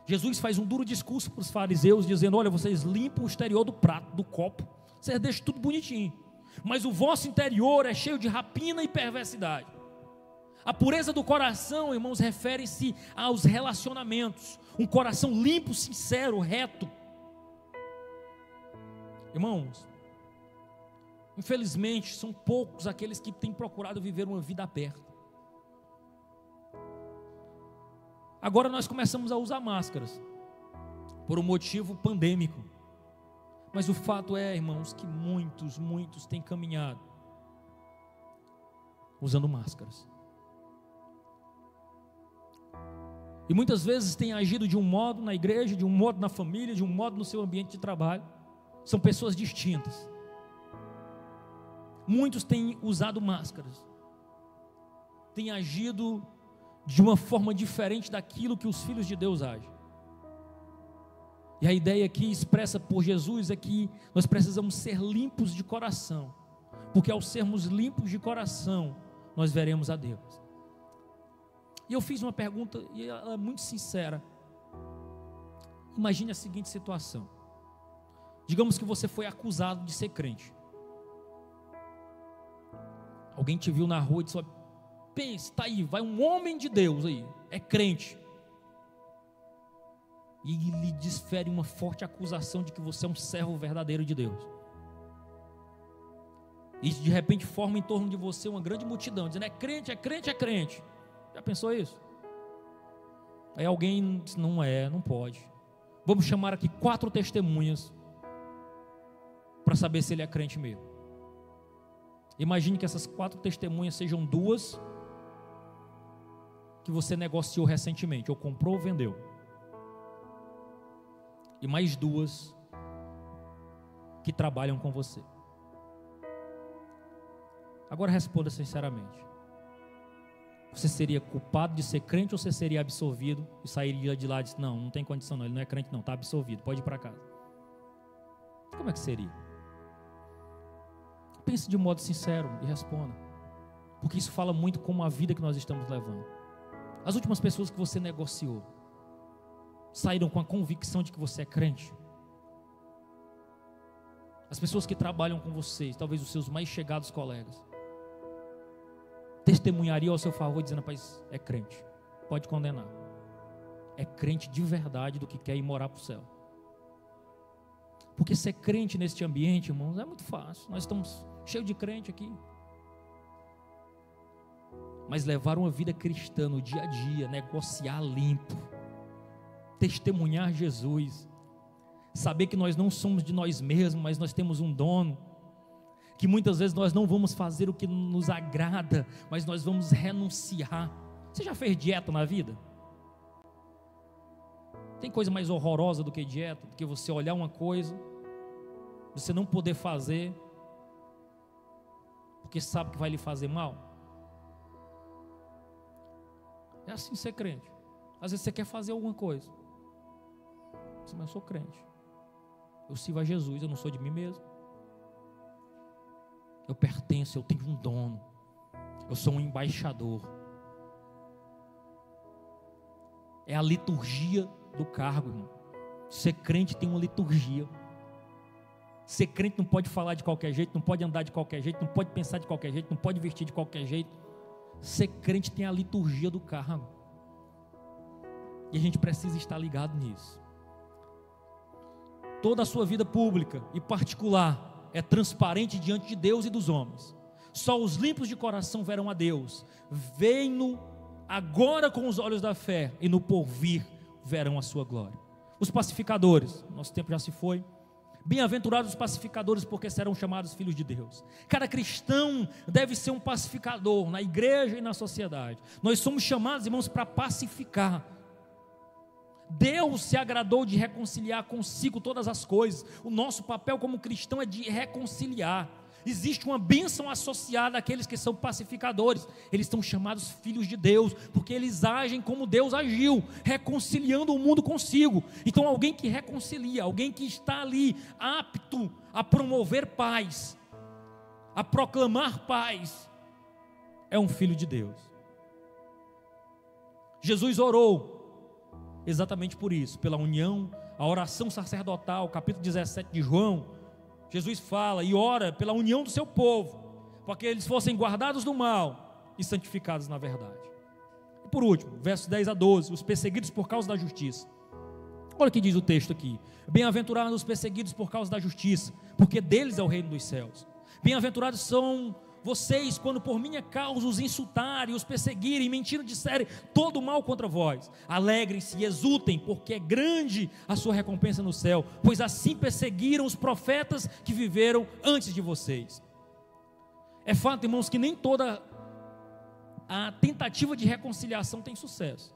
Jesus faz um duro discurso para os fariseus, dizendo: olha, vocês limpam o exterior do prato, do copo, vocês deixam tudo bonitinho, mas o vosso interior é cheio de rapina e perversidade. A pureza do coração, irmãos, refere-se aos relacionamentos, um coração limpo, sincero, reto. Irmãos, infelizmente são poucos aqueles que têm procurado viver uma vida aberta. Agora nós começamos a usar máscaras, por um motivo pandêmico. Mas o fato é, irmãos, que muitos têm caminhado usando máscaras. E muitas vezes têm agido de um modo na igreja, de um modo na família, de um modo no seu ambiente de trabalho. São pessoas distintas. Muitos têm usado máscaras, têm agido de uma forma diferente daquilo que os filhos de Deus agem. E a ideia aqui expressa por Jesus é que nós precisamos ser limpos de coração, porque ao sermos limpos de coração, nós veremos a Deus. E eu fiz uma pergunta, e ela é muito sincera. Imagine a seguinte situação: digamos que você foi acusado de ser crente. Alguém te viu na rua e disse: pense, está aí, vai um homem de Deus aí, é crente, e lhe desfere uma forte acusação de que você é um servo verdadeiro de Deus. E de repente forma em torno de você uma grande multidão, dizendo: é crente, é crente, é crente. Já pensou isso? Aí alguém diz: não é, não pode. Vamos chamar aqui 4 testemunhas para saber se ele é crente mesmo. Imagine que essas 4 testemunhas sejam 2 que você negociou recentemente, ou comprou ou vendeu, e mais 2 que trabalham com você. Agora responda sinceramente: você seria culpado de ser crente, ou você seria absolvido e sairia de lá e disse: não tem condição não, ele não é crente não, está absolvido, pode ir para casa? Como é que seria? Pense de modo sincero e responda, porque isso fala muito com a vida que nós estamos levando. As últimas pessoas que você negociou saíram com a convicção de que você é crente? As pessoas que trabalham com vocês, talvez os seus mais chegados colegas, testemunhariam ao seu favor dizendo: rapaz, é crente, pode condenar, é crente de verdade do que quer ir morar para o céu? Porque ser crente neste ambiente, irmãos, é muito fácil. Nós estamos cheios de crente aqui, mas levar uma vida cristã no dia a dia, negociar limpo, testemunhar Jesus, saber que nós não somos de nós mesmos, mas nós temos um dono, que muitas vezes nós não vamos fazer o que nos agrada, mas nós vamos renunciar. Você já fez dieta na vida? Tem coisa mais horrorosa do que dieta, do que você olhar uma coisa, você não poder fazer, porque sabe que vai lhe fazer mal? É assim ser crente. Às vezes você quer fazer alguma coisa, mas eu sou crente, eu sirvo a Jesus, eu não sou de mim mesmo, eu pertenço, eu tenho um dono, eu sou um embaixador. É a liturgia do cargo, irmão. Ser crente tem uma liturgia. Ser crente não pode falar de qualquer jeito, não pode andar de qualquer jeito, não pode pensar de qualquer jeito, não pode vestir de qualquer jeito. Ser crente tem a liturgia do cargo, e a gente precisa estar ligado nisso. Toda a sua vida pública e particular é transparente diante de Deus e dos homens. Só os limpos de coração verão a Deus. Veem-no agora com os olhos da fé, e no porvir verão a sua glória. Os pacificadores, nosso tempo já se foi. Bem-aventurados os pacificadores, porque serão chamados filhos de Deus. Cada cristão deve ser um pacificador na igreja e na sociedade. Nós somos chamados, irmãos, para pacificar. Deus se agradou de reconciliar consigo todas as coisas. O nosso papel como cristão é de reconciliar. Existe uma bênção associada àqueles que são pacificadores. Eles são chamados filhos de Deus, porque eles agem como Deus agiu, reconciliando o mundo consigo. Então alguém que reconcilia, alguém que está ali apto a promover paz, a proclamar paz, é um filho de Deus. Jesus orou exatamente por isso, pela união, a oração sacerdotal, capítulo 17 de João. Jesus fala e ora pela união do seu povo, para que eles fossem guardados do mal e santificados na verdade. E por último, versos 10 a 12, os perseguidos por causa da justiça. Olha o que diz o texto aqui: bem-aventurados os perseguidos por causa da justiça, porque deles é o reino dos céus. Bem-aventurados são vocês quando por minha causa os insultarem, os perseguirem, mentindo, disserem todo mal contra vós. Alegrem-se e exultem, porque é grande a sua recompensa no céu, pois assim perseguiram os profetas que viveram antes de vocês. É fato, irmãos, que nem toda a tentativa de reconciliação tem sucesso.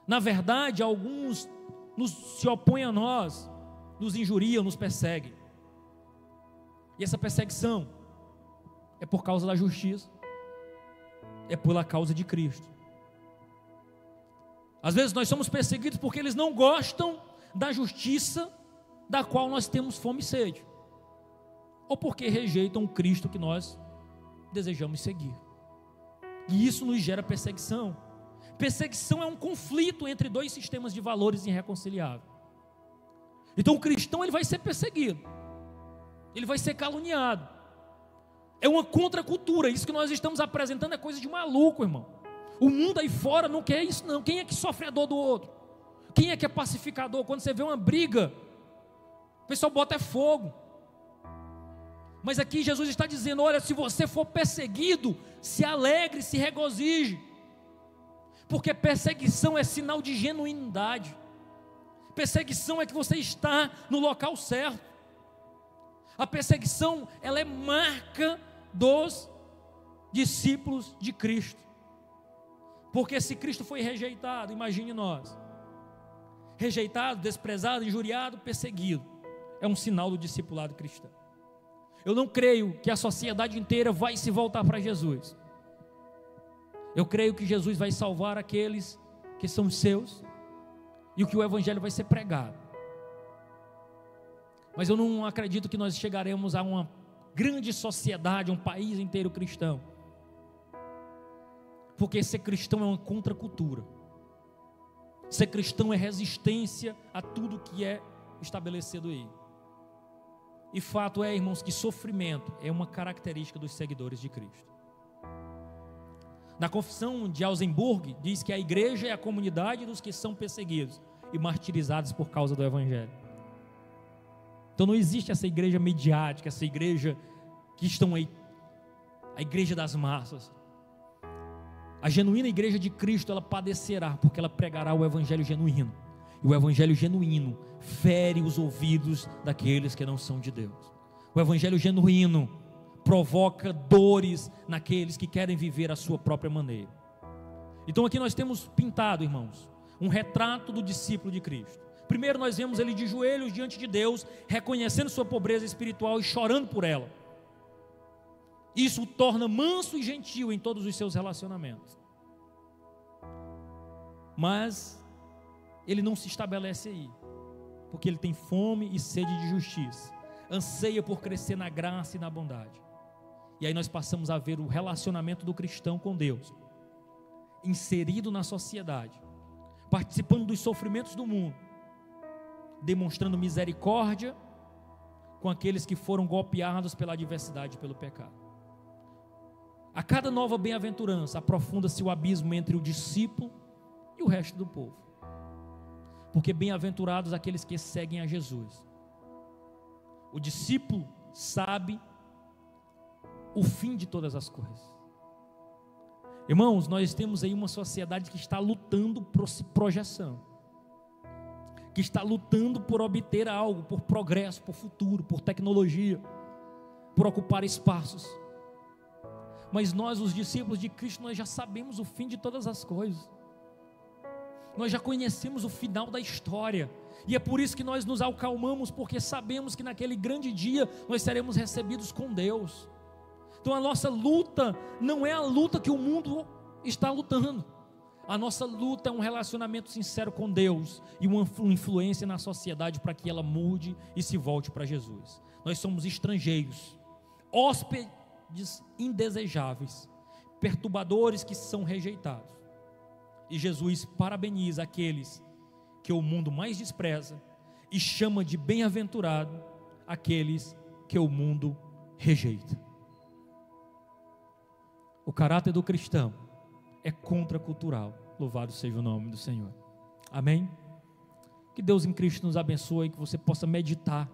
Na verdade, alguns se opõem a nós, nos injuriam, nos perseguem. E essa perseguição é por causa da justiça, é pela causa de Cristo. Às vezes nós somos perseguidos porque eles não gostam da justiça da qual nós temos fome e sede, ou porque rejeitam o Cristo que nós desejamos seguir, e isso nos gera perseguição. Perseguição é um conflito entre dois sistemas de valores irreconciliáveis. Então o cristão, ele vai ser perseguido, ele vai ser caluniado. É uma contracultura. Isso que nós estamos apresentando é coisa de maluco, irmão. O mundo aí fora não quer isso não. Quem é que sofre a dor do outro? Quem é que é pacificador? Quando você vê uma briga, o pessoal bota fogo. Mas aqui Jesus está dizendo: olha, se você for perseguido, se alegre, se regozije, porque perseguição é sinal de genuinidade. Perseguição é que você está no local certo. A perseguição, ela é marca dos discípulos de Cristo. Porque se Cristo foi rejeitado, imagine nós, rejeitado, desprezado, injuriado, perseguido, é um sinal do discipulado cristão. Eu não creio que a sociedade inteira vai se voltar para Jesus. Eu creio que Jesus vai salvar aqueles que são seus, e que o evangelho vai ser pregado. Mas eu não acredito que nós chegaremos a uma grande sociedade, um país inteiro cristão, porque ser cristão é uma contracultura. Ser cristão é resistência a tudo que é estabelecido aí. E fato é, irmãos, que sofrimento é uma característica dos seguidores de Cristo. Na Confissão de Augsburgo diz que a igreja é a comunidade dos que são perseguidos e martirizados por causa do evangelho. Então não existe essa igreja midiática, essa igreja que estão aí, a igreja das massas. A genuína igreja de Cristo, ela padecerá, porque ela pregará o evangelho genuíno. E o evangelho genuíno fere os ouvidos daqueles que não são de Deus. O evangelho genuíno provoca dores naqueles que querem viver a sua própria maneira. Então aqui nós temos pintado, irmãos, um retrato do discípulo de Cristo. Primeiro nós vemos ele de joelhos diante de Deus, reconhecendo sua pobreza espiritual e chorando por ela. Isso o torna manso e gentil em todos os seus relacionamentos. Mas ele não se estabelece aí, porque ele tem fome e sede de justiça, anseia por crescer na graça e na bondade. E aí nós passamos a ver o relacionamento do cristão com Deus, inserido na sociedade, participando dos sofrimentos do mundo, demonstrando misericórdia com aqueles que foram golpeados pela adversidade e pelo pecado. A cada nova bem-aventurança aprofunda-se o abismo entre o discípulo e o resto do povo, porque bem-aventurados aqueles que seguem a Jesus. O discípulo sabe o fim de todas as coisas. Irmãos, nós temos aí uma sociedade que está lutando por projeção, que está lutando por obter algo, por progresso, por futuro, por tecnologia, por ocupar espaços. Mas nós, os discípulos de Cristo, nós já sabemos o fim de todas as coisas. nós já conhecemos o final da história, e é por isso que nós nos acalmamos, porque sabemos que naquele grande dia nós seremos recebidos com Deus. Então a nossa luta não é a luta que o mundo está lutando. A nossa luta é um relacionamento sincero com Deus e uma influência na sociedade para que ela mude e se volte para Jesus. Nós somos estrangeiros, hóspedes indesejáveis, perturbadores que são rejeitados. E Jesus parabeniza aqueles que o mundo mais despreza e chama de bem-aventurado aqueles que o mundo rejeita. O caráter do cristão é contracultural. Louvado seja o nome do Senhor. Amém? Que Deus em Cristo nos abençoe e que você possa meditar